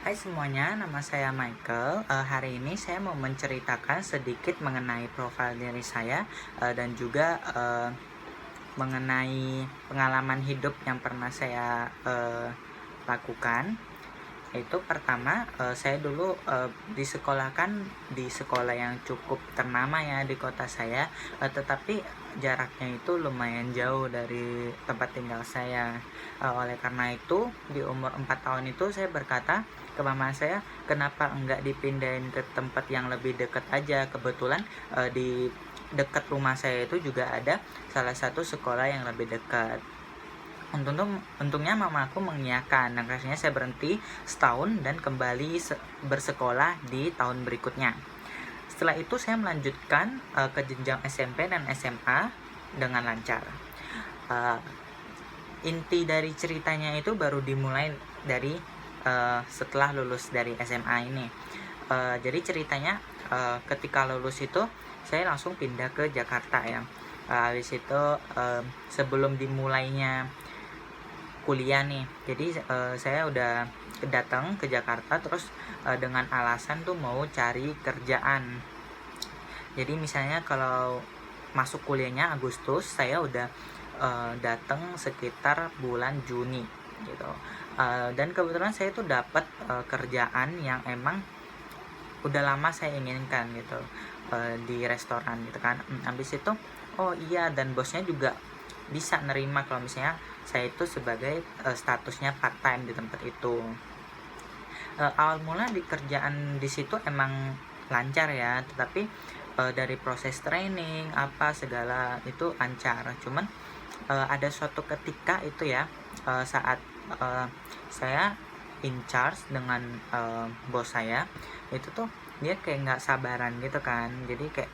Hai semuanya, nama saya Michael. Hari ini saya mau menceritakan sedikit mengenai profil diri saya dan juga mengenai pengalaman hidup yang pernah saya lakukan. Itu pertama, saya dulu disekolahkan di sekolah yang cukup ternama ya di kota saya, tetapi jaraknya itu lumayan jauh dari tempat tinggal saya. Oleh karena itu, di umur 4 tahun itu saya berkata ke mama saya, kenapa enggak dipindahin ke tempat yang lebih dekat aja. Kebetulan di dekat rumah saya itu juga ada salah satu sekolah yang lebih dekat. Untungnya mama aku mengiyakan, dan akhirnya saya berhenti setahun dan kembali bersekolah di tahun berikutnya. Setelah itu saya melanjutkan ke jenjang SMP dan SMA dengan lancar. Uh, Inti dari ceritanya itu baru dimulai dari setelah lulus dari SMA ini. Jadi ceritanya ketika lulus itu saya langsung pindah ke Jakarta ya. Habis itu sebelum dimulainya kuliah nih, jadi saya udah datang ke Jakarta terus dengan alasan tuh mau cari kerjaan. Jadi misalnya kalau masuk kuliahnya Agustus, saya udah datang sekitar bulan Juni gitu. Dan kebetulan saya tuh dapat kerjaan yang emang udah lama saya inginkan gitu, di restoran gitu kan. Habis itu oh iya, dan bosnya juga bisa nerima kalau misalnya saya itu sebagai statusnya part time di tempat itu. Awal mula di kerjaan di situ emang lancar ya, tetapi dari proses training apa segala itu lancar. Cuman ada suatu ketika itu ya, saat saya in charge dengan bos saya itu tuh, dia kayak nggak sabaran gitu kan. Jadi kayak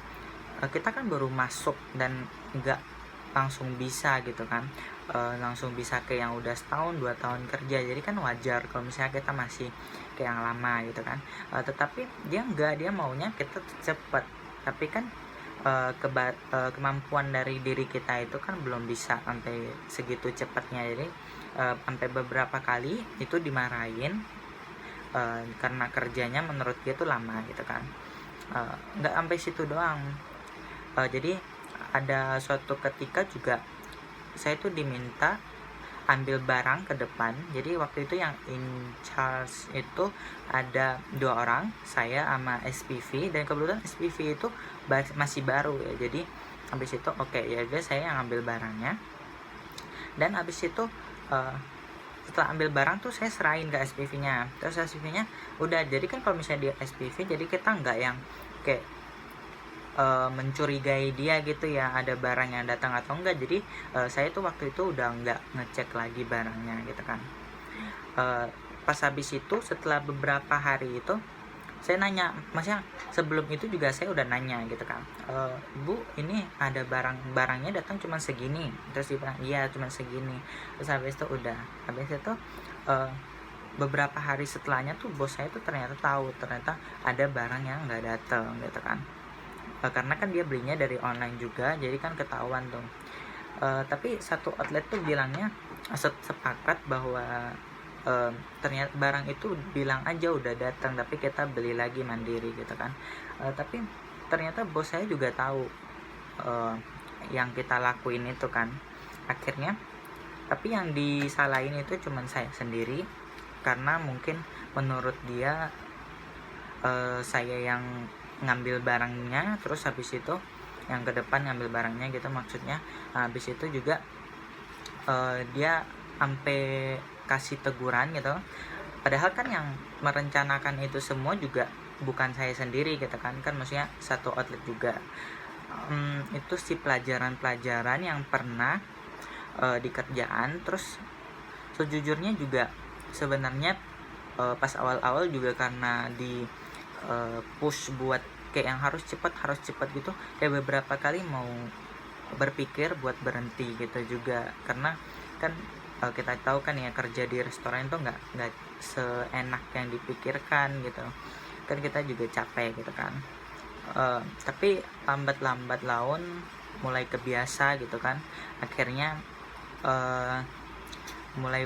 kita kan baru masuk dan nggak langsung bisa gitu kan, langsung bisa ke yang udah setahun 2 tahun kerja. Jadi kan wajar kalau misalnya kita masih ke yang lama gitu kan. Tetapi dia maunya kita cepet, tapi kan kemampuan dari diri kita itu kan belum bisa sampai segitu cepatnya. Jadi sampai beberapa kali itu dimarahin karena kerjanya menurut dia tuh lama gitu kan. Nggak sampai situ doang. Jadi ada suatu ketika juga saya tuh diminta ambil barang ke depan. Jadi waktu itu yang in charge itu ada 2 orang, saya sama SPV, dan kebetulan SPV itu masih baru ya. Jadi habis itu oke, ya udah saya yang ambil barangnya. Dan habis itu setelah ambil barang tuh saya serahin ke SPV-nya. Terus SPV-nya udah, jadi kan kalau misalnya dia SPV, jadi kita nggak yang kayak mencurigai dia gitu ya, ada barang yang datang atau enggak. Jadi saya tuh waktu itu udah nggak ngecek lagi barangnya gitu kan. Pas habis itu setelah beberapa hari itu saya nanya, maksudnya sebelum itu juga saya udah nanya gitu kan, Bu, ini ada barangnya datang cuma segini. Terus dia bilang iya cuma segini. Terus habis itu udah, habis itu beberapa hari setelahnya tuh bos saya tuh ternyata tahu, ternyata ada barang yang nggak datang gitu kan. Karena kan dia belinya dari online juga, jadi kan ketahuan tuh. Tapi satu outlet tuh bilangnya sepakat bahwa ternyata barang itu bilang aja udah datang, tapi kita beli lagi mandiri gitu kan. Tapi ternyata bos saya juga tahu yang kita lakuin itu kan. Akhirnya, tapi yang disalahin itu cuman saya sendiri, karena mungkin menurut dia saya yang ngambil barangnya, terus habis itu yang ke depan ngambil barangnya gitu maksudnya. Habis itu juga dia sampai kasih teguran gitu, padahal kan yang merencanakan itu semua juga bukan saya sendiri gitu kan maksudnya satu outlet juga. Itu si pelajaran-pelajaran yang pernah di kerjaan. Terus sejujurnya juga sebenarnya pas awal-awal juga karena di push buat kayak yang harus cepat gitu, kayak beberapa kali mau berpikir buat berhenti gitu juga. Karena kan kita tahu kan ya, kerja di restoran itu nggak seenak yang dipikirkan gitu kan, kita juga capek gitu kan. Tapi lambat laun mulai kebiasa gitu kan. Akhirnya mulai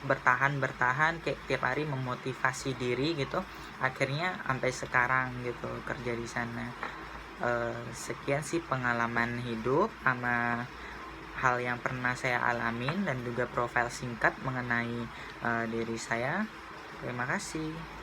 bertahan kayak tiap hari memotivasi diri gitu, akhirnya sampai sekarang gitu kerja di sana. Sekian sih pengalaman hidup sama hal yang pernah saya alamin dan juga profil singkat mengenai diri saya. Terima kasih.